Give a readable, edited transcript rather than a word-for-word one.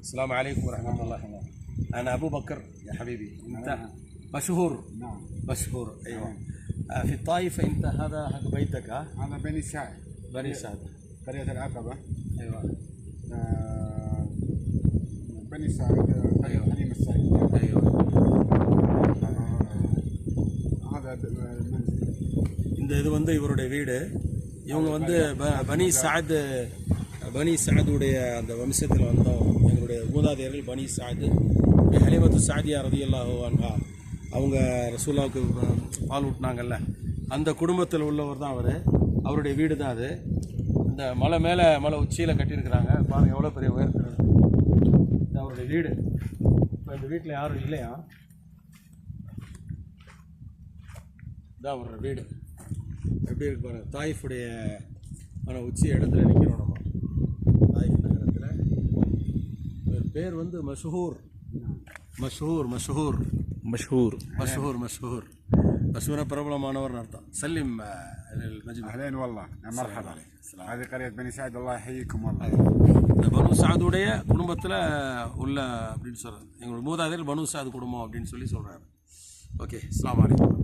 السلام عليكم ورحمة الله. أنا أبو بكر يا حبيبي. أنت مشهور. نعم مشهور أيوة. في الطائف أنت هذا حق بيتك ها؟ أنا بني سعد، بني سعد. قرية العقبة. أيوة. بني سعد أيوة. حليم السعيد. أيوة. هذا المنزل. இது வந்து இவருடைய வீடு. இவங்க வந்து பனி சாதுடைய அந்த வம்சத்தில் வந்தோம். எங்களுடைய மூதாதையர்கள் பனி சாது ஹலீமத்து சாதியா ரலியல்லாஹு அன்ஹா அவங்க ரசூலுல்லாஹ்வுக்கு பால் ஊட்டினாங்கல்ல, அந்த குடும்பத்தில் உள்ளவர் தான் அவர். அவருடைய வீடு தான் அது. இந்த மலை உச்சியில் கட்டியிருக்கிறாங்க. பாருங்கள் எவ்வளோ பெரிய உயரத்தில். இது அவருடைய வீடு. இப்போ இந்த வீட்டில் யாரும் இல்லையா? இதான் அவருடைய வீடு. எப்படி இருக்கு பாருங்க. தாயிஃபுடைய உச்சி இடத்துல நிற்கிறோம் நம்ம. தாயிஃப் நகரத்தில். பேர் வந்து மஷ்ஹூர். பிரபலமானவர் அர்த்தம். சல்லிம் أهلين والله مرحبا. هذه قرية بني سعد الله يحييكم والله. இந்த பனு சாதுடைய குடும்பத்தில் உள்ள அப்படின்னு சொல்கிறார். எங்களோட மூதாதையர் பனு சாது குடும்பம் அப்படின்னு சொல்லி சொல்கிறாரு. ஓகே, அஸ்ஸலாமு அலைக்கும்.